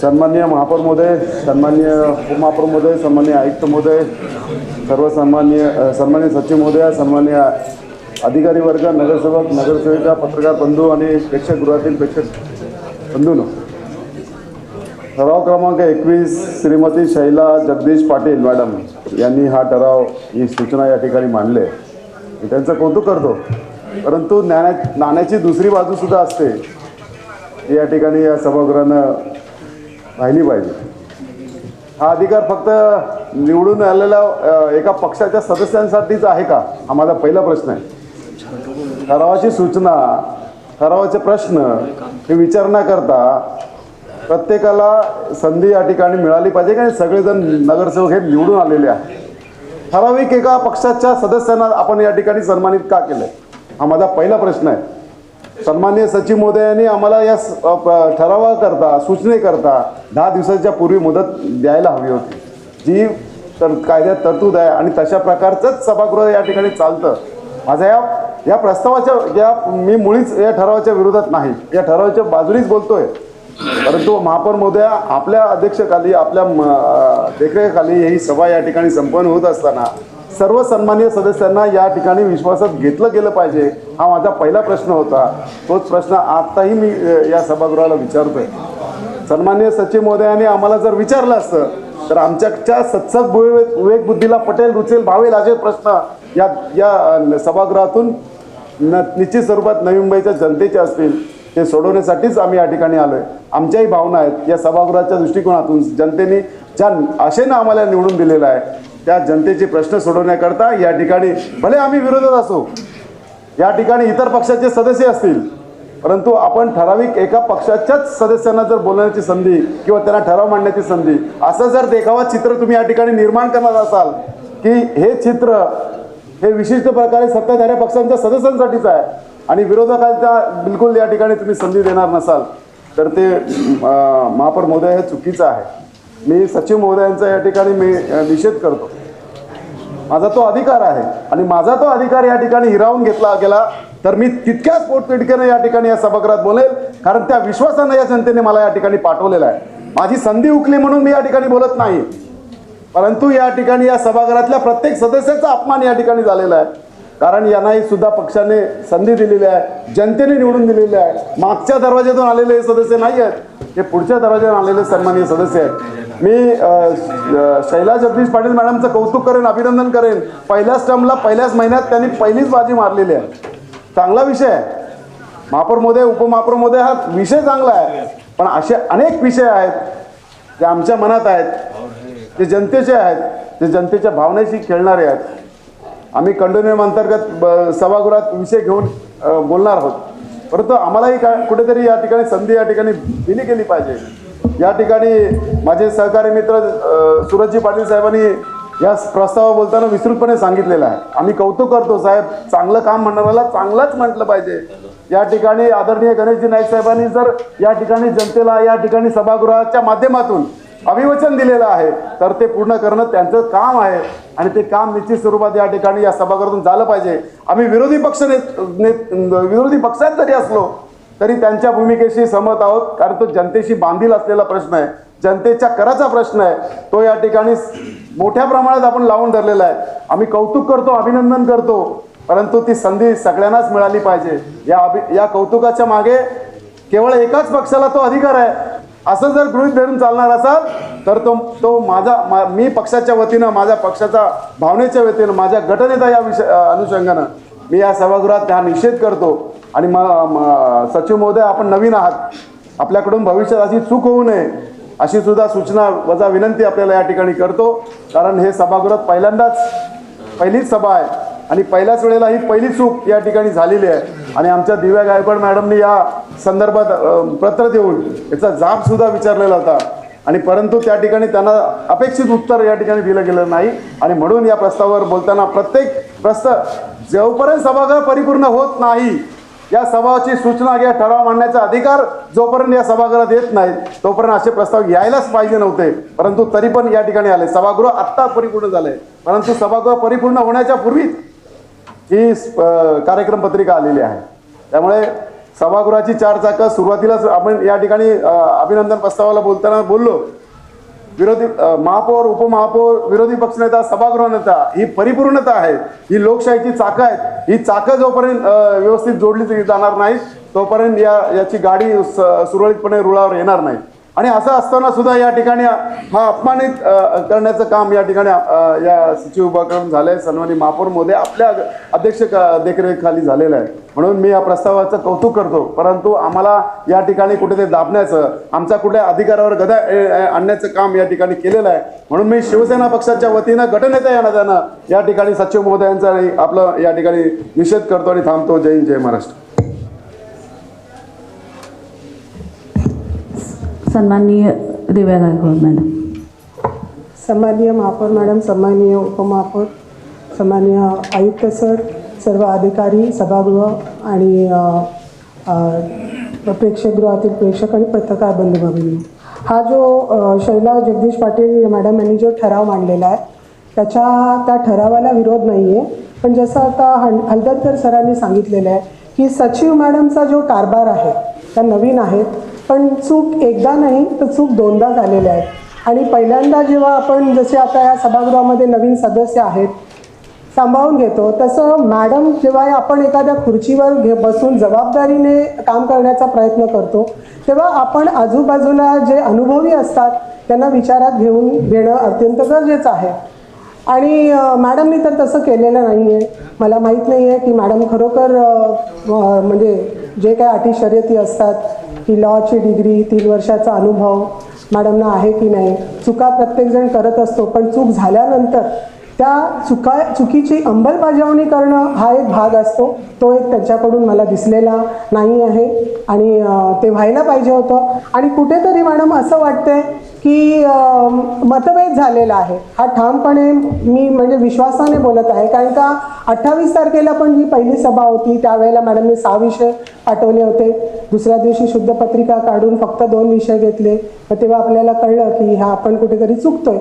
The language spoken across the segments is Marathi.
सन्माननीय महापौर महोदय, सन्माननीय उपमहापौर महोदय, सन्माननीय आयुक्त महोदय, सर्व सन्माननीय सचिव महोदय, सन्माननीय अधिकारी वर्ग, नगरसेवक, नगरसेविका, पत्रकार बंधू आणि प्रेक्षकगृहातील प्रेक्षक बंधूंनो, ठराव क्रमांक 21 श्रीमती शैला जगदीश पाटील मॅडम यांनी हा ठराव, ही सूचना या ठिकाणी मांडली आहे. मी त्यांचं कौतुक करतो, परंतु नाण्याची दुसरी बाजू सुद्धा असते, या ठिकाणी या सभागृहानं राहिली पाहिजे. हा अधिकार फक्त निवडून आलेल्या एका पक्षाच्या सदस्यांसाठीच आहे का, हा माझा पहिला प्रश्न आहे. ठरावाची सूचना, ठरावाचे प्रश्न हे विचार न करता प्रत्येकाला संधी या ठिकाणी मिळाली पाहिजे का? सगळेजण नगरसेवक हे निवडून आलेले आहेत. ठराविक एका पक्षाच्या सदस्यांना आपण या ठिकाणी सन्मानित का केलं, हा माझा पहिला प्रश्न आहे. सन्माननीय सचिव महोदयांनी आम्हाला या ठरावाकरता, सूचनेकरता 10 दिवसाच्या पूर्वी मुदत द्यायला हवी होती, जी कायद्यात तरतूद आहे आणि तशा प्रकारचंच सभागृह या ठिकाणी चालतं. माझ्या या प्रस्तावाच्या मी मुळीच या ठरावाच्या विरोधात नाही, या ठरावाच्या बाजूनीच बोलतोय. परंतु महापौर महोदया, आपल्या अध्यक्षाखाली, आपल्या देखरेखीखाली ही सभा या ठिकाणी संपन्न होत असताना सर्व सन्माननीय सदस्यांना या ठिकाणी विश्वासात घेतलं गेलं पाहिजे, हा माझा पहिला प्रश्न होता. तोच प्रश्न आताही मी या सभागृहाला विचारतोय. सन्माननीय सचिव महोदयांनी आम्हाला जर विचारलं असतं तर आमच्या सत्सद विवेक बुद्धीला पटेल, रुचेल, भावेल असे प्रश्न या सभागृहातून निश्चित स्वरूपात नवी मुंबईच्या जनतेचे असतील, ते सोडवण्यासाठीच आम्ही या ठिकाणी आलोय. आमच्याही भावना आहेत या सभागृहाच्या दृष्टिकोनातून. जनतेने ज्या आशेनं आम्हाला निवडून दिलेलं आहे, त्या जनतेचे प्रश्न सोडवण्याकरता या ठिकाणी, भले आम्ही विरोधात असो, या ठिकाणी इतर पक्षाचे सदस्य असतील, परंतु आपण ठराविक एका पक्षाच्याच सदस्यांना जर बोलण्याची संधी किंवा त्यांना ठराव मांडण्याची संधी, असं जर देखावा चित्र तुम्ही या ठिकाणी निर्माण करणार असाल की हे चित्र हे विशिष्ट प्रकारे सत्ताधारी पक्षांच्या सदस्यांसाठीच आहे आणि विरोधकांच्या बिलकुल या ठिकाणी तुम्ही संधी देणार नसाल, तर ते महापौर महोदय हे चुकीचं आहे. मी सचिव महोदयांचा या ठिकाणी मी निषेध करतो. माझा तो अधिकार आहे आणि माझा तो अधिकार या ठिकाणी हिरावून घेतला गेला तर मी तितक्याच पोटतिडकीने या ठिकाणी या सभागृहात बोलेल, कारण त्या विश्वासानं या जनतेने मला या ठिकाणी पाठवलेलं आहे. माझी संधी हुकली म्हणून मी या ठिकाणी बोलत नाही, परंतु या ठिकाणी या सभागृहातल्या प्रत्येक सदस्याचा अपमान या ठिकाणी झालेला आहे. कारण यांनाही सुद्धा पक्षाने संधी दिलेली आहे, जनतेने निवडून दिलेली आहे. मागच्या दरवाज्यातून आलेले हे सदस्य नाही आहेत, हे पुढच्या दरवाज्यातून आलेले सन्माननीय सदस्य आहेत. मी शैला जगदीश पाटील मॅडमचं कौतुक करेन, अभिनंदन करेन. पहिल्याच टर्मला, पहिल्याच महिन्यात त्यांनी पहिलीच बाजी मारलेली आहे. चांगला विषय आहे. महापौर महोदय, उपमहापौर महोदय, हा विषय चांगला आहे, पण असे अनेक विषय आहेत जे आमच्या मनात आहेत, ते जनतेचे आहेत, ते जनतेच्या भावनेशी खेळणारे आहेत. आम्ही कंडोनियम अंतर्गत सभागृहात विषय घेऊन बोलणार आहोत, परंतु आम्हालाही कुठेतरी या ठिकाणी संधी या ठिकाणी दिली गेली पाहिजे. या ठिकाणी माझे सहकारी मित्र सूरजजी पाटील साहेबांनी या प्रस्तावावर बोलताना विस्तृतपणे सांगितलेलं आहे. आम्ही कौतुक करतो साहेब, चांगलं काम म्हणणाऱ्याला चांगलंच म्हटलं पाहिजे. या ठिकाणी आदरणीय गणेशजी नाईक साहेबांनी जर या ठिकाणी जनतेला या ठिकाणी सभागृहाच्या माध्यमातून अभिवचन दिलेलं आहे, तर ते पूर्ण करणं त्यांचं काम आहे आणि ते काम निश्चित स्वरूपात या ठिकाणी या सभागृहातून झालं पाहिजे. आम्ही विरोधी पक्षात जरी असलो तरी त्यांच्या भूमिकेशी सहमत आहोत, कारण तो जनतेशी बांधील असलेला प्रश्न आहे, जनतेच्या कराचा प्रश्न आहे. तो या ठिकाणी मोठ्या प्रमाणात आपण लावून धरलेला आहे. आम्ही कौतुक करतो, अभिनंदन करतो, परंतु ती संधी सगळ्यांनाच मिळाली पाहिजे. या कौतुकाच्या मागे केवळ एकाच पक्षाला तो अधिकार आहे असं जर गृहीत धरून चालणार असाल तर तो मी पक्षाच्या वतीनं, माझ्या पक्षाच्या भावनेच्या वतीनं, माझ्या गटनेता या अनुषंगानं मी या सभागृहात हा निषेध करतो. आणि सचिव महोदय, आपण नवीन आहात, आपल्याकडून भविष्यात अशी चूक होऊ नये अशी सुद्धा सूचना वजा विनंती आपल्याला या ठिकाणी करतो. कारण हे सभागृहात पहिलीच सभा आहे आणि पहिल्याच वेळेला ही पहिली चूक या ठिकाणी झालेली आहे आणि आमच्या दिव्या गायकवाड मॅडमनी या संदर्भात पत्र देऊन याचा जाब सुद्धा विचारलेला होता आणि परंतु त्या ठिकाणी त्यांना अपेक्षित उत्तर या ठिकाणी दिलं गेलं नाही. आणि म्हणून या प्रस्तावावर बोलताना प्रत्येक प्रस्ताव जोपर्यंत सभागृह परिपूर्ण होत नाही, या सभाची सूचना या ठराव मांडण्याचा अधिकार जोपर्यंत या सभागृहात येत नाही तोपर्यंत असे प्रस्ताव यायलाच पाहिजे नव्हते, परंतु तरी पण या ठिकाणी आले. सभागृह आत्ता परिपूर्ण झाले, परंतु सभागृह परिपूर्ण होण्याच्या पूर्वीच ही कार्यक्रम पत्रिका आलेली आहे. त्यामुळे सभागृहाची 4 चाकं सुरुवातीलाच आपण या ठिकाणी अभिनंदन प्रस्तावाला बोलताना बोललो, विरोधी महापौर, उपमहापौर, विरोधी पक्षनेता, सभागृह नेता ही परिपूर्णता आहे, ही लोकशाहीची चाकं आहेत. ही चाकं जोपर्यंत व्यवस्थित जोडली जाणार नाही तोपर्यंत याची गाडी सुरळीतपणे रुळावर येणार नाही. आणि असं असताना सुद्धा या ठिकाणी हा अपमानित करण्याचं काम या ठिकाणी या सचिव विभागाकडून झालं आहे. सन्माननीय महापौर महोदय आपल्या अध्यक्ष देखरेखीखाली झालेलं आहे, म्हणून मी या प्रस्तावाचं कौतुक करतो. परंतु आम्हाला या ठिकाणी कुठेतरी दाबण्याचं, आमच्या कुठल्या अधिकारावर गदा आणण्याचं काम या ठिकाणी केलेलं आहे. म्हणून मी शिवसेना पक्षाच्या वतीनं गटनेता या नात्यानं या ठिकाणी सचिव महोदयांचा आपलं या ठिकाणी निषेध करतो आणि थांबतो. जय हिंद, जय महाराष्ट्र. सन्माननीय दिव्या गायकवाड मॅडम. सन्माननीय महापौर मॅडम, सन्माननीय उपमहापौर, सन्माननीय आयुक्त सर, सर्व अधिकारी, सभागृह आणि प्रेक्षकगृहातील प्रेक्षक आणि पत्रकार बंधू भगिनी, हा जो शैला जगदीश पाटील मॅडम यांनी जो ठराव मांडलेला आहे त्या ठरावाला विरोध नाही आहे. पण जसं आता हलदरकर सरांनी सांगितलेलं आहे की सचिव मॅडमचा जो कारभार आहे त्या नवीन आहेत, पण चूक एकदा नाही तर चूक दोनदा झालेल्या आहेत. आणि पहिल्यांदा जेव्हा आपण जसे आता या सभागृहामध्ये नवीन सदस्य आहेत सांभाळून घेतो, तसं मॅडम जेव्हा आपण एखाद्या खुर्चीवर बसून जबाबदारीने काम करण्याचा प्रयत्न करतो तेव्हा आपण आजूबाजूला जे अनुभवी असतात त्यांना विचारात घेणं अत्यंत गरजेचं आहे. आणि मॅडमनी तर तसं केलेलं नाही आहे. मला माहीत नाही आहे की मॅडम खरोखर म्हणजे जे काय अटी शर्यती असतात की लॉची डिग्री, 3 वर्षाचा अनुभव मॅडमना आहे की नाही. चुका प्रत्येकजण करत असतो, पण चूक झाल्यानंतर त्या चुकीची अंमलबजावणी करणं हा एक भाग असतो. तो एक त्यांच्याकडून मला दिसलेला नाही आहे आणि ते व्हायला पाहिजे होतं. आणि कुठेतरी मॅडम असं वाटतंय की मतभेद झालेला आहे. हा ठामपणे मी म्हणजे विश्वासाने बोलत आहे, कारण का 28 तारखेला पण जी पहिली सभा होती त्यावेळेला मॅडमने 6 विषय पाठवले होते. दुसऱ्या दिवशी शुद्ध पत्रिका काढून फक्त 2 विषय घेतले. तेव्हा आपल्याला कळलं की हा आपण कुठेतरी चुकतोय.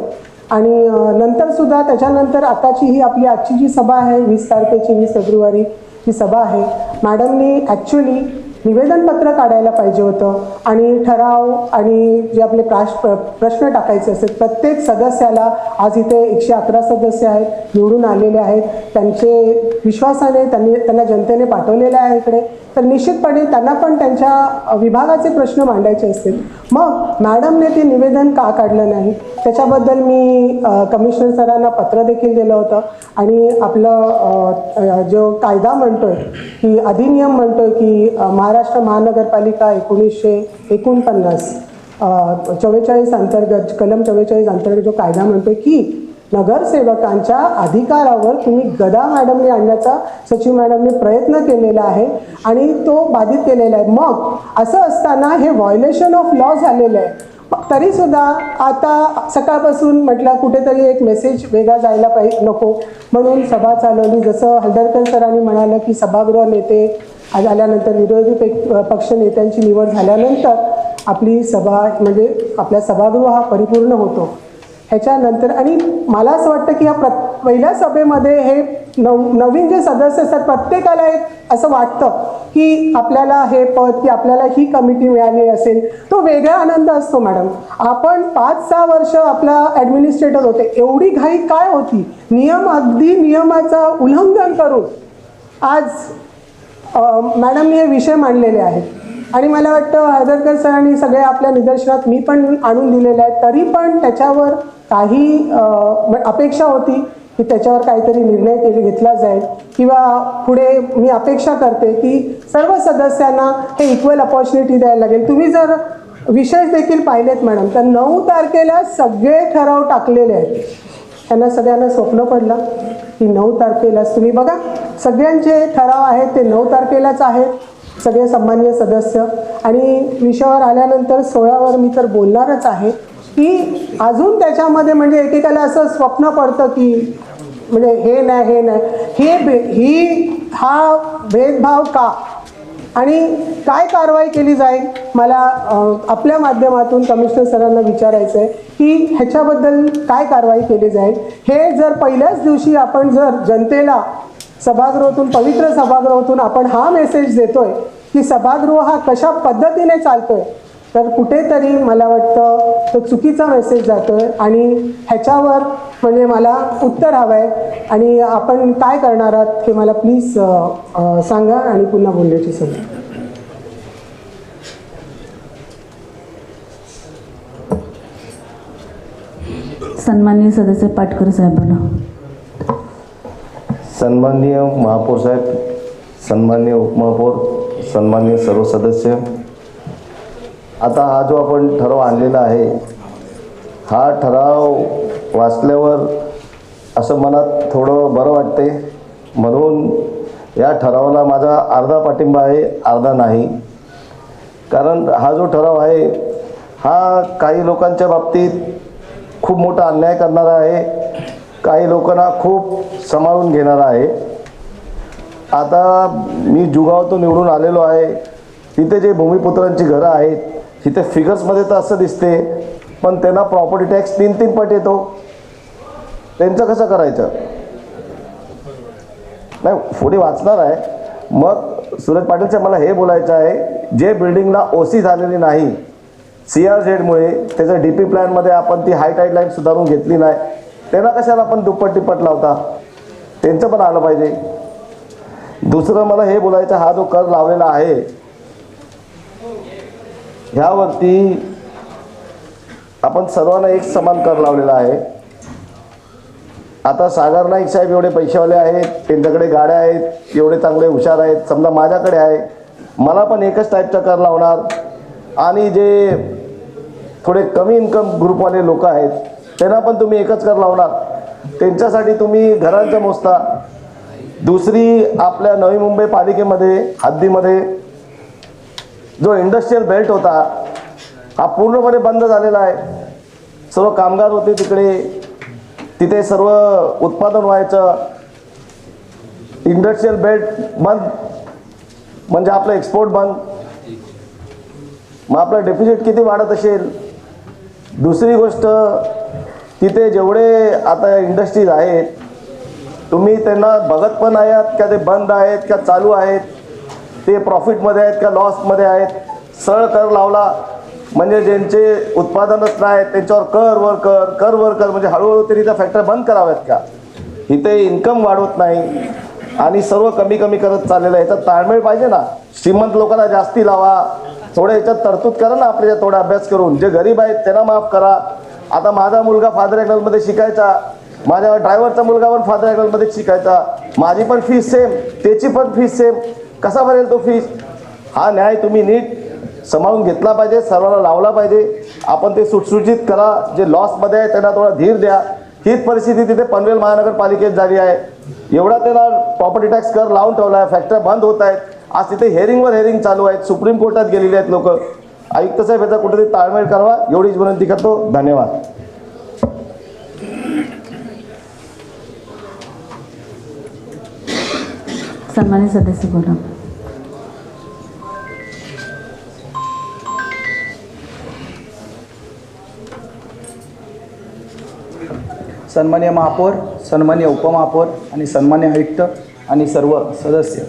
आणि नंतर सुद्धा त्याच्यानंतर आताची ही आपली आजची जी सभा आहे 20 तारखेची 20 फेब्रुवारी ही सभा आहे, मॅडमनी ॲक्च्युली निवेदनपत्र काढायला पाहिजे होतं आणि ठराव आणि जे आपले प्रश्न टाकायचे असतात प्रत्येक सदस्याला. आज इथे 111 सदस्य आहेत, निवडून आलेले आहेत, त्यांचे विश्वासाने त्यांना जनतेने पाठवलेले आहे इकडे, तर निश्चितपणे त्यांना पण त्यांच्या विभागाचे प्रश्न मांडायचे असतील. मग मॅडमने ते निवेदन का काढलं नाही त्याच्याबद्दल मी कमिशनर सरांना पत्र देखील दिलं होतं. आणि आपलं जो कायदा म्हणतोय की अधिनियम म्हणतोय की महाराष्ट्र महानगरपालिका 1949 44 अंतर्गत कलम 44 अंतर्गत जो कायदा म्हणतोय की नगरसेवकांच्या अधिकारावर तुम्ही गदा मॅडमने आणण्याचा सचिव मॅडमने प्रयत्न केलेला आहे आणि तो बाधित केलेला आहे. मग असं असताना हे व्हायोलेशन ऑफ लॉ झालेलं आहे. तरी सुद्धा आता सकाळपासून म्हटलं कुठेतरी एक मेसेज वेगळा जायला नको म्हणून सभा चालवली. जसं हलदरकर सरांनी म्हणालं की सभागृह नेते झाल्यानंतर विरोधी पक्ष नेत्यांची निवड झाल्यानंतर आपली सभा म्हणजे आपल्या सभागृह हा परिपूर्ण होतो. ह्याच्यानंतर आणि मला असं वाटतं की या पहिल्या सभेमध्ये हे नवीन जे सदस्य असतात प्रत्येकाला एक असं वाटतं की आपल्याला हे पद की आपल्याला ही कमिटी मिळाली असेल, तो वेगळा आनंद असतो. मॅडम आपण 5-6 वर्ष आपला ॲडमिनिस्ट्रेटर होते, एवढी घाई काय होती? अगदी नियमाचं उल्लंघन करून आज मॅडमनी हे विषय मांडलेले आहेत. आणि मला वाटतं हळदरकर सरांनी सगळे आपल्या निदर्शनात मी पण आणून दिलेले आहेत, तरी पण त्याच्यावर काही अपेक्षा होती की त्याच्यावर काहीतरी निर्णय घेतला जाईल किंवा पुढे मी अपेक्षा करते की सर्व सदस्यांना हे इक्वल अपॉर्च्युनिटी द्यायला लागेल. तुम्ही जर विषय देखील पाहिलेत मॅडम तर 9 तारखेला सगळे ठराव टाकलेले आहेत. त्यांना सगळ्यांना स्वप्न पडलं की 9 तारखेलाच तुम्ही बघा सगळ्यांचे ठराव आहेत ते 9 तारखेलाच आहेत सगळे सन्माननीय सदस्य. आणि विषयावर आल्यानंतर 16वर मी तर बोलणारच आहे की अजून त्याच्यामध्ये म्हणजे एकेकाला असं स्वप्न पडतं की म्हणजे हे नाही हा भेदभाव का आणि काय कारवाई केली जाईल. मला आपल्या माध्यमातून कमिशनर सरांना विचारायचं आहे की ह्याच्याबद्दल काय कारवाई केली जाईल. हे जर पहिल्याच दिवशी आपण जर जनतेला सभागृहातून पवित्र सभागृहातून आपण हा मेसेज देतोय की सभागृह हा कशा पद्धतीने चालतोय, तर कुठेतरी मला वाटतं तो चुकीचा मेसेज जातोय आणि ह्याच्यावर म्हणजे मला उत्तर हवं आहे आणि आपण काय करणार आहात हे मला प्लीज सांगा आणि पुन्हा बोलण्याची संधी. सन्माननीय सदस्य पाटकर साहेबांना. सन्माननीय महापौर साहेब, सन्माननीय उपमहापौर, सन्माननीय सर्व सदस्य, आता हा जो आपण ठराव आणलेला आहे, हा ठराव वाचल्यावर असं मनात थोडं बरं वाटते. म्हणून या ठरावाला माझा अर्धा पाठिंबा आहे, अर्धा नाही. कारण हा जो ठराव आहे हा काही लोकांच्या बाबतीत खूप मोठा अन्याय करणारा आहे, काही लोकांना खूप सांभाळून घेणारा आहे. आता मी जुगावातून निवडून आलेलो आहे, तिथे जे भूमिपुत्रांची घरं आहेत तिथे फिगर्समध्ये तर असं दिसते, पण त्यांना प्रॉपर्टी टॅक्स 3-3 पट येतो. त्यांचं कसं करायचं? नाही, पुढे वाचणार आहे. मग सुरेश पाटील साहेब, मला हे बोलायचं आहे, जे बिल्डिंगला ओसी झालेली नाही CRZमुळे, त्याच्या DP प्लॅनमध्ये आपण ती हाय टाईड लाईन सुधारून घेतली नाही, त्यांना कशाला आपण दुप्पट टिप्पट लावता? त्यांचं पण आलं पाहिजे. दुसरं मला हे बोलायचं, हा जो कर लावलेला आहे ह्यावरती आपण सर्वांना एक समान कर लावलेला आहे. आता सागर नाईक साहेब एवढे पैशावाले आहेत, त्यांच्याकडे गाड्या आहेत, एवढे चांगले हुशार आहेत, समजा माझ्याकडे आहे, मला पण एकच टाईपचा कर लावणार. आणि जे थोडे कमी इन्कम ग्रुपवाले लोक आहेत त्यांना पण तुम्ही एकच कर लावणार. त्यांच्यासाठी तुम्ही घरांचं मोजता. दुसरी, आपल्या नवी मुंबई पालिकेमध्ये हद्दीमध्ये जो इंडस्ट्रियल बेल्ट होता हा पूर्णपणे बंद झालेला आहे. सर्व कामगार होते तिकडे, तिथे सर्व उत्पादन व्हायचं. इंडस्ट्रियल बेल्ट बंद म्हणजे आपलं एक्सपोर्ट बंद. मग आपलं डेफिसिट किती वाढत असेल? दुसरी गोष्ट, तिथे जेवढे आता इंडस्ट्रीज आहेत तुम्ही त्यांना बघत पण आहात का ते बंद आहेत का चालू आहेत, ते प्रॉफिटमध्ये आहेत का लॉसमध्ये आहेत. सरळ कर लावला म्हणजे ज्यांचे उत्पादनच नाही त्यांच्यावर कर वर कर म्हणजे हळूहळू तरी त्या फॅक्टरी बंद कराव्यात का? इथे इन्कम वाढवत नाही आणि सर्व कमी कमी करत चाललेलं आहे. याच्यात ताळमेळ पाहिजे ना. श्रीमंत लोकांना जास्ती लावा, थोडं याच्यात तरतूद करा ना, आपल्या थोडा अभ्यास करून. जे गरीब आहेत त्यांना माफ करा. आता माझा मुलगा फादर ॲग्नलमध्ये शिकायचा, माझ्या ड्रायव्हरचा मुलगा पण फादर ॲग्नलमध्ये शिकायचा, माझी पण फीस सेम, त्याची पण फीस सेम, कसा भरेल तो फीस? हा न्याय तुम्ही नीट सांभाळून घेतला पाहिजे, सर्वांना लावला पाहिजे. आपण ते सुटसुटीत करा. जे लॉसमध्ये आहे त्यांना थोडा धीर द्या. हीच परिस्थिती तिथे पनवेल महानगरपालिकेत झाली आहे. एवढा त्याला प्रॉपर्टी टॅक्स कर लावून ठेवला आहे, फॅक्टऱ्या बंद होत आहेत. आज तिथे हेरिंगवर हेरिंग चालू आहेत, सुप्रीम कोर्टात गेलेले आहेत लोक. आयुक्त साहेब याचा कुठेतरी ताळमेळ करावा, एवढीच विनंती करतो. धन्यवाद. सन्माननीय सदस्य बोला. सन्माननीय महापौर, सन्माननीय उपमहापौर आणि सन्माननीय आयुक्त आणि सर्व सदस्य,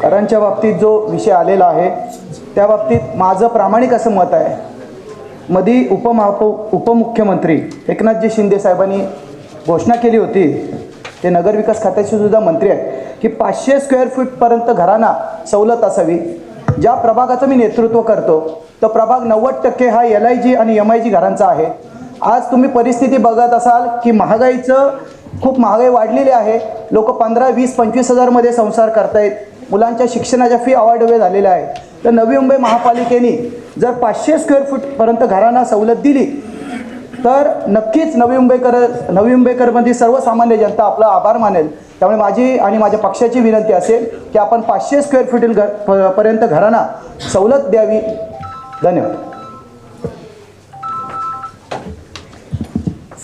करांच्या बाबतीत जो विषय आलेला आहे त्या बाबतीत माझं प्रामाणिक असं मत आहे. मधी उपमुख्यमंत्री एकनाथजी शिंदे साहेबांनी घोषणा केली होती, ते नगरविकास खात्याचे सुद्धा मंत्री आहेत, की 500 स्क्वेअर फूटपर्यंत घरांना सवलत असावी. ज्या प्रभागाचं मी नेतृत्व करतो तो प्रभाग 90% हा LIG आणि MIG घरांचा आहे. आज तुम्ही परिस्थिती बघत असाल की खूप महागाई वाढलेली आहे. लोक 15, 20, 25 हजारमध्ये संसार करतायत. मुलांच्या शिक्षणाच्या फी अवाढव्य झालेल्या आहेत. तर नवी मुंबई महापालिकेने जर 500 स्क्वेअर फूटपर्यंत घरांना सवलत दिली तर नक्कीच नवी मुंबईकरमध्ये सर्वसामान्य जनता आपला आभार मानेल. त्यामुळे माझी आणि माझ्या पक्षाची विनंती असेल की आपण 500 स्क्वेअर फूट पर्यंत घरांना सवलत द्यावी. धन्यवाद.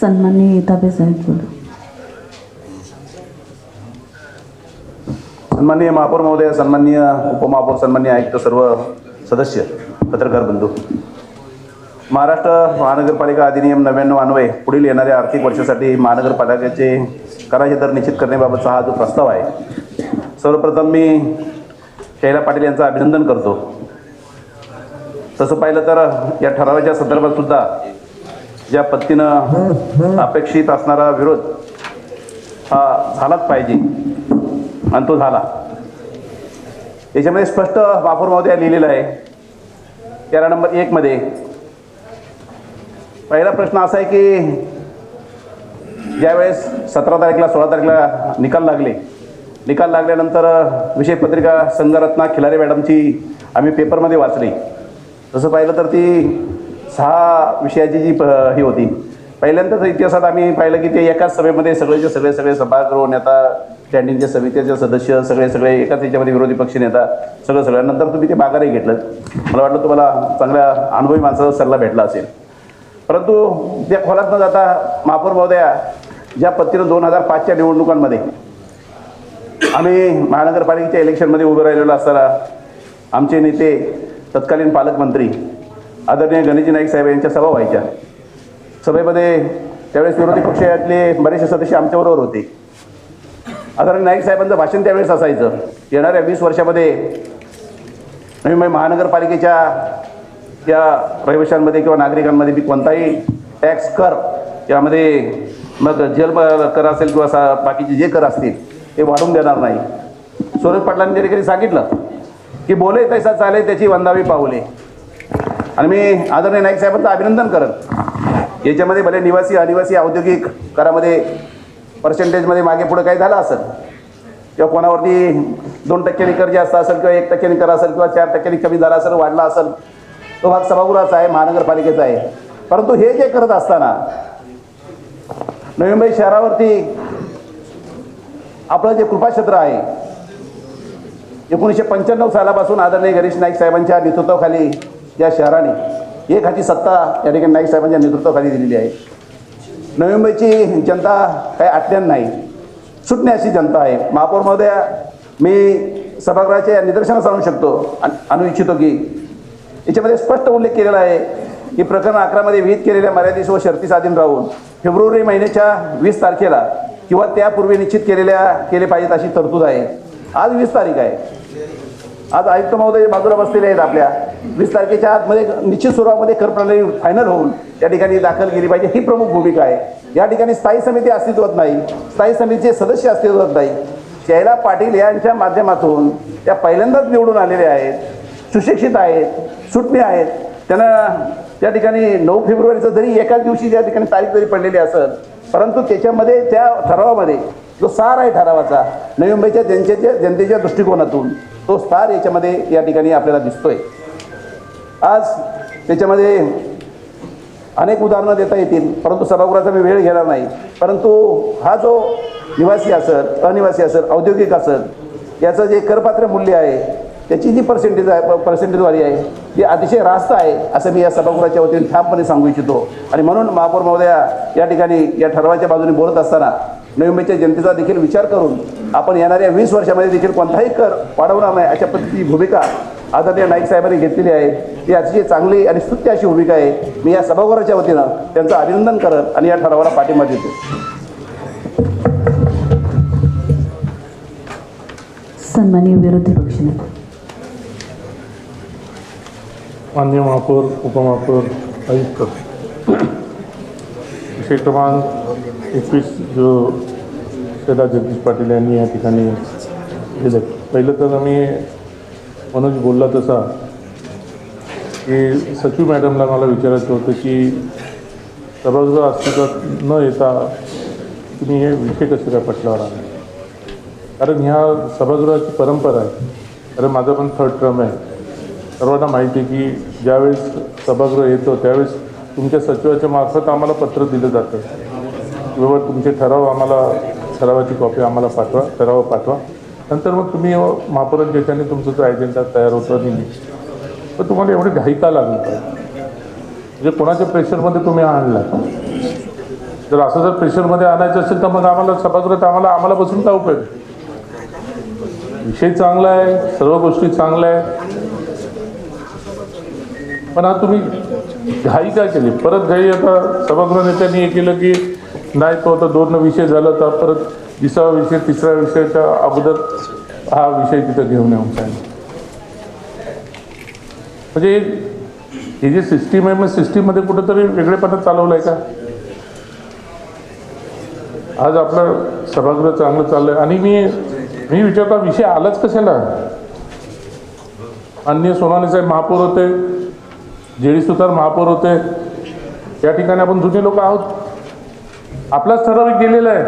सन्माननीय ताबे साहेब बोला. सन्माननीय महापौर महोदय, सन्माननीय उपमहापौर, सन्माननीय आयुक्त, सर्व सदस्य, पत्रकार बंधू, महाराष्ट्र महानगरपालिका अधिनियम 99 अन्वये पुढील येणाऱ्या आर्थिक वर्षासाठी महानगरपालिकेचे कराचे दर निश्चित करण्याबाबतचा हा जो प्रस्ताव आहे, सर्वप्रथम मी शैला पाटील यांचं अभिनंदन करतो. तसं पाहिलं तर या ठरावाच्या संदर्भात सुद्धा ज्या पद्धतीनं अपेक्षित असणारा विरोध हा झालाच पाहिजे आणि तो झाला. याच्यामध्ये स्पष्ट महापौर महोदया लिहिलेलं आहे 13 नंबर 1 मध्ये. पहिला प्रश्न असा आहे की ज्यावेळेस 17 तारखेला 16 तारखेला निकाल लागल्यानंतर विषयपत्रिका संघरत्ना खिलारे मॅडमची आम्ही पेपरमध्ये वाचली. तसं पाहिलं तर ती 6 विषयाची जी ही होती. पहिल्यांदाच इतिहासात आम्ही पाहिलं की ते एकाच सभेमध्ये सगळे सभागृह नेता, स्टँडिंगच्या समितीचे सदस्य सगळे एकाच याच्यामध्ये विरोधी पक्ष नेता सगळं नंतर तुम्ही ते माघारही घेतलं. मला वाटलं तुम्हाला चांगल्या अनुभवी माणसाचा सल्ला भेटला असेल. परंतु त्या खोलात न जाता महापौर महोदया ज्या पद्धतीनं 2005च्या निवडणुकांमध्ये आम्ही महानगरपालिकेच्या इलेक्शनमध्ये उभे राहिलेलो असताना आमचे नेते तत्कालीन पालकमंत्री आदरणीय गणेशजी नाईक साहेब यांच्या सभा व्हायच्या. सभेमध्ये त्यावेळेस विरोधी पक्षातले बरेचसे सदस्य आमच्याबरोबर होते. आदरणीय नाईक साहेबांचं भाषण त्यावेळेस असायचं, येणाऱ्या 20 वर्षामध्ये नवी मुंबई महानगरपालिकेच्या या रहिवाशांमध्ये किंवा नागरिकांमध्ये मी कोणताही टॅक्स कर यामध्ये मग जल कर असेल किंवा बाकीचे जे कर असतील ते वाढवून देणार नाही. सुरेश पाटलांनी त्या ठिकाणी सांगितलं की बोले तैसा चाले त्याची वंदावी पाऊले. आणि मी आदरणीय नाईक साहेबांचं अभिनंदन करत याच्यामध्ये भले निवासी अनिवासी औद्योगिक करामध्ये पर्सेंटेजमध्ये मागे पुढे काही झालं असेल किंवा कोणावरती 2% कर जास्त असेल किंवा 1% कर असेल किंवा 4% कमी झाला असेल वाढला असेल तो भाग सभागृहाचा आहे, महानगरपालिकेचा आहे. परंतु हे जे करत असताना नवी मुंबई शहरावरती आपलं जे कृपाक्षेत्र आहे 1995 सालापासून आदरणीय गणेश नाईक साहेबांच्या नेतृत्वाखाली या शहराने एक हाती सत्ता या ठिकाणी नाईक साहेबांच्या नेतृत्वाखाली दिलेली आहे. नवी मुंबईची जनता काही अटल्यान नाही, सुटण्याची जनता आहे. महापौर महोदया मी सभागृहाच्या निदर्शनास आणू इच्छितो की याच्यामध्ये स्पष्ट उल्लेख केलेला आहे की प्रकरण 11 मध्ये विहित केलेल्या मर्यादेस व शर्ती साधीन राहून फेब्रुवारी महिन्याच्या 20 तारखेला किंवा त्यापूर्वी निश्चित केले पाहिजेत अशी तरतूद आहे. आज 20 तारीख आहे. आज आयुक्त महोदय बाजूला बसलेले आहेत. आपल्या 20 तारखेच्या आतमध्ये निश्चित स्वरूपामध्ये कर प्रणाली फायनल होऊन त्या ठिकाणी दाखल केली पाहिजे ही प्रमुख भूमिका आहे. या ठिकाणी स्थायी समिती अस्तित्वात नाही, स्थायी समितीचे सदस्य अस्तित्वात नाही. शैला पाटील यांच्या माध्यमातून त्या पहिल्यांदाच निवडून आलेले आहेत, सुशिक्षित आहेत, सुज्ञ आहेत. त्यांना त्या ठिकाणी 9 फेब्रुवारीचं जरी एकाच दिवशी त्या ठिकाणी तारीख जरी पडलेली असेल परंतु त्याच्यामध्ये त्या ठरावामध्ये जो सार आहे ठरावाचा नवी मुंबईच्या जनतेच्या दृष्टिकोनातून तो सार याच्यामध्ये या ठिकाणी आपल्याला दिसतोय. आज त्याच्यामध्ये अनेक उदाहरणं देता येतील परंतु सभागृहाचा मी वेळ घेणार नाही. परंतु हा जो निवासी असेल अनिवासी असेल औद्योगिक असेल याचं जे करपात्र मूल्य आहे त्याची जी पर्सेंटेजवारी आहे ती अतिशय रास्त आहे असं मी या सभागृहाच्या वतीने ठामपणे सांगू इच्छितो. आणि म्हणून महापौर महोदया या ठिकाणी या ठरावाच्या बाजूने बोलत असताना नवी मुंबईच्या जनतेचा देखील विचार करून आपण येणाऱ्या 20 वर्षामध्ये देखील कोणताही कर वाढवणार नाही अशा पद्धतीची भूमिका आदरणीय नाईक साहेबांनी घेतलेली आहे. ती अतिशय चांगली आणि स्तुत्य अशी भूमिका आहे. मी या सभागृहाच्या वतीनं त्यांचं अभिनंदन करत आणि या ठरावाला पाठिंबा देतो. सन्माननीय विरोधी पक्षनेते माननीय महापौर, उपमहापौर, आयुक्त, विषय क्रमांक 21 जो शैला जगदीश पाटील यांनी या ठिकाणी दिले. पहिलं तर मी मनोज बोलला तसा की सचिव मॅडमला मला विचारायचं होतं की सभागृह अस्तित्वात न येता तुम्ही हे विषय कसे काय पटलावर आले. कारण ह्या सभागृहाची परंपरा आहे. कारण माझा पण 3rd टर्म आहे. सर्वांना माहिती आहे की ज्यावेळेस सभागृह येतो त्यावेळेस तुमच्या सचिवाच्या मार्फत आम्हाला पत्र दिलं जातं किंवा तुमचे ठरावाची कॉपी आम्हाला ठराव पाठवा. नंतर मग तुम्ही महापौरांच्या याच्याने तुमचं जो ॲजेंडा तयार होतं पण तुम्हाला एवढी घाई का लागली पाहिजे. म्हणजे कोणाच्या प्रेशरमध्ये तुम्ही आणला. जर असं जर प्रेशरमध्ये आणायचं असेल तर मग आम्हाला सभागृहात आम्हाला बसून का उपयोग. विषय चांगला आहे, सर्व गोष्टी चांगल्या आहेत, पण हा तुम्ही घाई काय केली. परत घाई आता सभागृह नेत्यांनी हे केलं की नाही तो आता 2 विषय झाला तर परत 20वा विषय 3रा विषयाच्या अगोदर हा विषय तिथं घेऊन येऊन सांगितलं. म्हणजे ही जी सिस्टीम आहे मग सिस्टीममध्ये कुठंतरी वेगळेपणा चालवलं आहे का? आज आपलं सभागृह चांगलं चाललंय आणि मी विचारतो विषय आलाच कशाला? अन्य सोनाने साहेब महापौर होते, जेडी सुतार महापौर होते, या ठिकाणी आपण जुने लोक आहोत. आपलाच ठराविक गेलेला आहे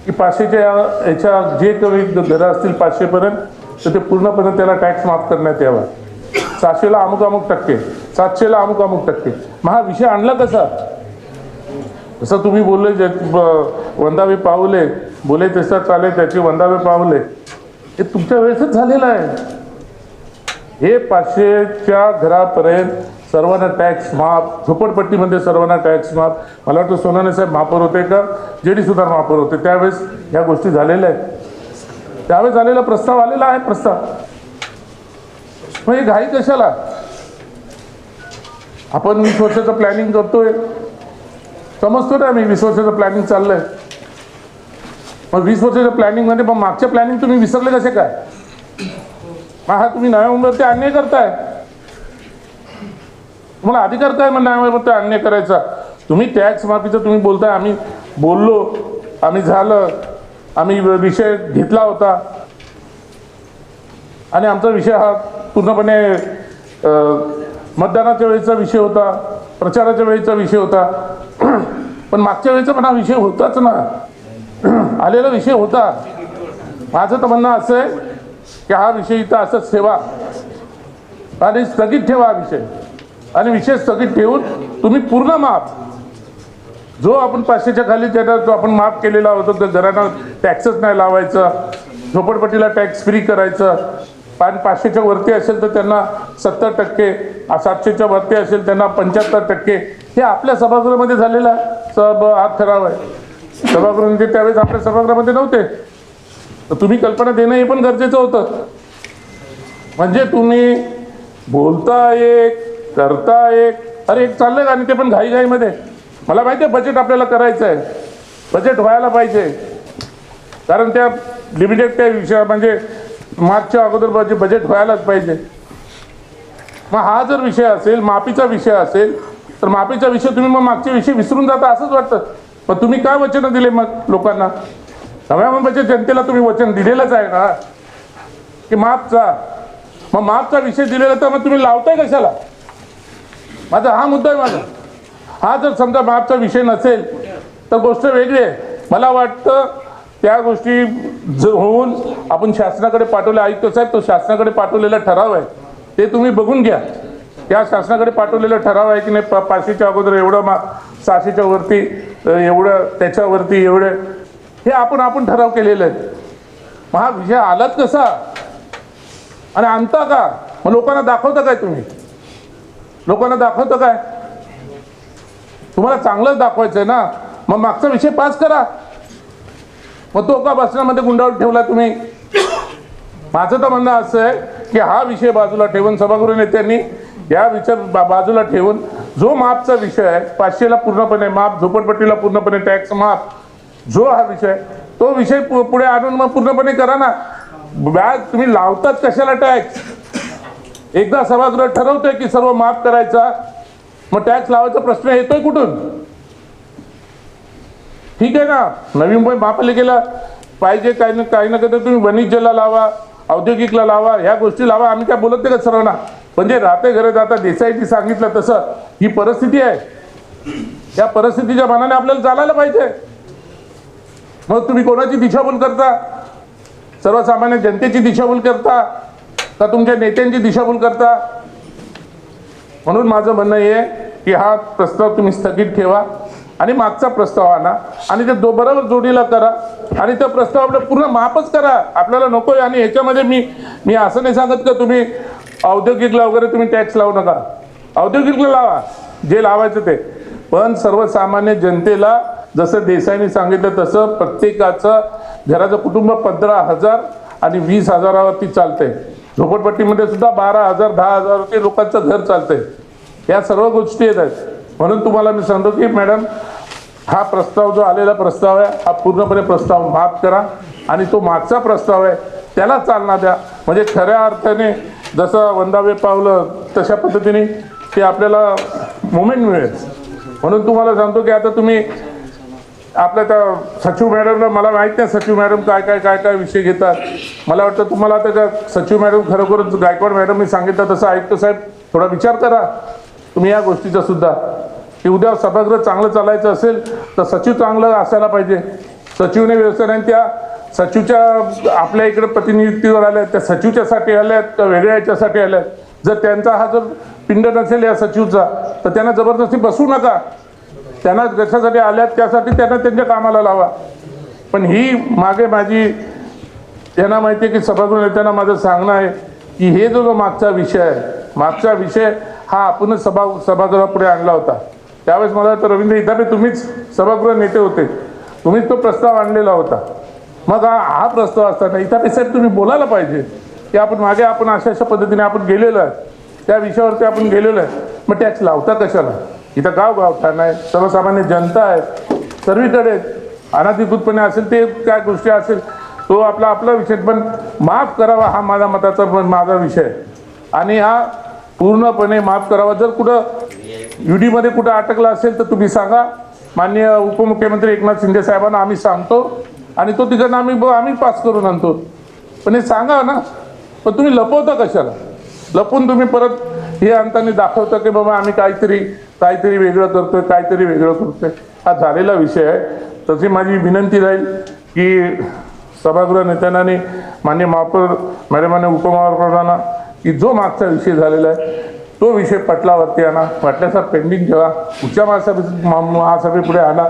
की 500च्या याच्या जे कमी घरं असतील 500पर्यंत तर ते पूर्णपणे त्याला टॅक्स माफ करण्यात यावा. 600ला अमुक टक्के, 700ला अमुक टक्के. मग हा विषय आणला कसा? जसं तुम्ही बोलले वंदावे पावले बोले तसं चाले त्याची वंदावे पावले, हे तुमच्या वेळेसच झालेलं आहे. हे 500च्या घरापर्यंत सर्वांना टॅक्स माफ, झोपडपट्टीमध्ये सर्वांना टॅक्स माफ. मला वाटतं सोनाने साहेब महापौर होते का जेडी सुतार महापौर होते त्यावेळेस ह्या गोष्टी झालेल्या आहेत. त्यावेळेस झालेला प्रस्ताव आलेला आहे प्रस्ताव. मग हे घाई कशाला? आपण 20 वर्षाचं प्लॅनिंग करतोय, समजतो ना मी 20 वर्षाचं प्लॅनिंग चाललंय. मग 20 वर्षाच्या प्लॅनिंगमध्ये मग मागच्या प्लॅनिंग तुम्ही विसरले कसे काय? हा तुम्ही नव्या मुंबईवरती अन्याय करताय. तुम्हाला अधिकार काय मग नव्या मुंबईवरती अन्याय करायचा? तुम्ही टॅक्स माफीचं तुम्ही बोलताय, आम्ही बोललो, आम्ही झालं, आम्ही विषय घेतला होता आणि आमचा विषय हा पूर्णपणे मतदानाच्या वेळेचा विषय होता, प्रचाराच्या वेळेचा विषय होता. पण मागच्या वेळेचा पण हा विषय होताच ना, आलेला विषय होता. माझं तर म्हणणं असं आहे की हा विषय इथं असंच ठेवा आणि स्थगित ठेवा हा विषय. आणि विषय स्थगित ठेवून तुम्ही पूर्ण माफ, जो आपण 500च्या खाली त्याला जो आपण माफ केलेला होता, तर घरांना टॅक्सच नाही लावायचा, झोपडपट्टीला टॅक्स फ्री करायचं, 500च्या वरती असेल तर त्यांना 70%, 700च्या वरती असेल त्यांना 75%. हे आपल्या सभागृहामध्ये झालेला हा ठराव आहे. सभागृहामध्ये त्यावेळेस आपल्या सभागृहामध्ये नव्हते, तर तुम्ही कल्पना देणं हे पण गरजेचं होतं. म्हणजे तुम्ही बोलता एक, करता एक, अरे एक चाललंय का? आणि ते पण घाईघाईमध्ये. मला माहिती आहे बजेट आपल्याला करायचं आहे, बजेट व्हायला पाहिजे, कारण त्या लिमिटेड त्या विषय म्हणजे मार्चच्या अगोदर बजेट व्हायलाच पाहिजे. मग हा जर विषय असेल, माफीचा विषय असेल, तर माफीचा विषय तुम्ही मग मागचे विषय विसरून जाता असंच वाटतं. पण तुम्ही काय वचनं दिले मग लोकांना? नव्या मुंबईच्या जनतेला तुम्ही वचन दिलेलंच आहे ना की माफचा. मग माफचा विषय दिलेला तर मग तुम्ही लावताय कशाला? माझा हा मुद्दा आहे. माझा हा जर समजा माफचा विषय नसेल तर गोष्ट वेगळी आहे. मला वाटतं त्या गोष्टी होऊन आपण शासनाकडे पाठवले. आयुक्त साहेब, तो शासनाकडे पाठवलेला ठराव आहे ते तुम्ही बघून घ्या. त्या शासनाकडे पाठवलेला ठराव आहे की नाही 500च्या अगोदर एवढं माफ, 600च्या वरती एवढं, त्याच्यावरती एवढं, हे आपण ठराव केलेले आहेत. मग हा विषय आलाच कसा आणि आणता का? मग लोकांना दाखवता काय? तुम्ही लोकांना दाखवता काय? तुम्हाला चांगलंच दाखवायचं आहे ना. मग मागचा विषय पास करा. मग तो का बसण्यामध्ये गुंडाळून ठेवला तुम्ही? माझं तर म्हणणं असं आहे की हा विषय बाजूला ठेवून, सभागृह नेत्यांनी या विचार बाजूला ठेवून, जो माफचा विषय आहे 500ला पूर्णपणे माफ, झोपडपट्टीला पूर्णपणे टॅक्स माफ, जो हा विषय तो विषय पुढे आणून मग पूर्णपणे करा ना. व्याज तुम्ही लावतात कशाला टॅक्स? एकदा सभागृह ठरवतोय की सर्व माफ करायचा, मग टॅक्स लावायचा प्रश्न येतोय कुठून? ठीक आहे ना, नवी मुंबई महापालिकेला पाहिजे काही ना कधी तुम्ही वाणिज्याला लावा, औद्योगिकला लावा, ह्या गोष्टी लावा. आम्ही काय बोलत नाही का सर्वांना? पण जे राहते घरे जाता देसाईंनी सांगितलं तसं ही परिस्थिती आहे. या परिस्थितीच्या मानाने आपल्याला चालायला पाहिजे. मग तुम्ही कोणाची दिशाभूल करता? सर्वसामान्य जनतेची दिशाभूल करता का तुमच्या नेत्यांची दिशाभूल करता? म्हणून माझं म्हणणं आहे की हा प्रस्ताव तुम्ही स्थगित ठेवा आणि मागचा प्रस्ताव आणा आणि ते बरोबर जोडीला करा आणि त्या प्रस्ताव आपलं पूर्ण माफच करा. आपल्याला नको आहे. आणि ह्याच्यामध्ये मी असं नाही सांगत का तुम्ही औद्योगिकला वगैरे तुम्ही टॅक्स लावू नका. औद्योगिकला लावा जे लावायचं ते, पण सर्वसामान्य जनतेला जसं देसाईंनी सांगितलं तसं प्रत्येकाचं घराचं कुटुंब 15,000 आणि 20,000वरती चालतंय. झोपडपट्टीमध्ये सुद्धा 12,000 10,000 लोकांचं घर चालतंय. या सर्व गोष्टी येत आहेत. म्हणून तुम्हाला मी सांगतो की मॅडम, हा प्रस्ताव जो आलेला प्रस्ताव आहे हा पूर्णपणे प्रस्ताव माफ करा आणि तो मागचा प्रस्ताव आहे त्याला चालना द्या. म्हणजे खऱ्या अर्थाने जसं वंदावे पावलं तशा पद्धतीने ते आपल्याला मोमेंट मिळेल. म्हणून तुम्हाला सांगतो की आता तुम्ही आपल्या त्या सचिव मॅडमला, मला माहीत नाही सचिव मॅडम काय विषय घेतात. मला वाटतं तुम्हाला आता का सचिव मॅडम खरोखरच गायकवाड मॅडमनी सांगितलं तसं आयुक्त साहेब थोडा विचार करा तुम्ही या गोष्टीचा सुद्धा, की उद्या सभागृह चांगलं चालायचं असेल तर सचिव चांगलं असायला पाहिजे. सचिवने व्यवस्थाने त्या सचिवच्या आपल्या इकडे प्रतिनिधित्वावर आल्या, त्या सचिवच्यासाठी आल्यात का वेगळ्या याच्यासाठी आल्यात. जर त्यांचा हा जर पिंड नसेल या सचिवचा तर त्यांना जबरदस्ती बसवू नका. त्यांना कशासाठी आल्यात त्यासाठी त्यांना त्यांच्या कामाला लावा. पण ही मागे माझी त्यांना माहिती आहे की सभागृह नेत्यांना माझं सांगणं आहे की हे जो मागचा विषय आहे, मागचा विषय हा आपणच सभागृहापुढे आणला होता. त्यावेळेस मला वाटतं रवींद्र इथापे तुम्हीच सभागृह नेते होते, तुम्हीच तो प्रस्ताव आणलेला होता. मग हा प्रस्ताव असताना इथापे साहेब तुम्ही बोलायला पाहिजे की आपण मागे आपण अशा पद्धतीने आपण गेलेलो आहे, त्या विषयावरती आपण गेलेलो आहे. मग टॅक्स लावता कशाला? इथं गाव ठाण आहे, सर्वसामान्य जनता आहे, सर्वीकडे अनाधिकृतपणे असेल ते काय गोष्टी असेल तो आपला विषय, पण माफ करावा हा माझा विषय आहे. आणि हा पूर्णपणे माफ करावा. जर कुठं UD मध्ये कुठं अटकला असेल तर तुम्ही सांगा, माननीय उपमुख्यमंत्री एकनाथ शिंदे साहेबांना आम्ही सांगतो आणि तो तिकडनं आम्ही पास करून आणतो. पण हे सांगा ना, पण तुम्ही लपवता कशाला? लपून तुम्ही परत हे आणताना दाखवता की बाबा आम्ही काहीतरी वेगळं करतोय, काहीतरी वेगळं करतोय. हा झालेला विषय आहे. तशी माझी विनंती राहील की सभागृह नेत्यांना माननीय महापौर मॅडमांना, उपमहापौरांना की जो मागचा विषय झालेला आहे तो विषय पटलावरती आणा, पटल्याचा पेंडिंग ठेवा. पुढच्या महासभेपुढे आणा.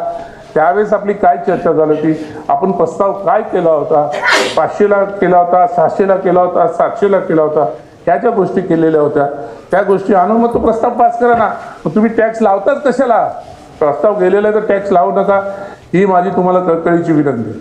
त्यावेळेस आपली काय चर्चा झाली होती, आपण प्रस्ताव काय केला होता, 500ला केला होता, 600ला केला होता, 700ला केला होता, ह्या ज्या गोष्टी केलेल्या होत्या त्या गोष्टी आणून मग तो प्रस्ताव पास करा ना. मग तुम्ही टॅक्स लावताच कशाला? प्रस्ताव गेलेला तर टॅक्स लावू नका, ही माझी तुम्हाला कळकळीची विनंती.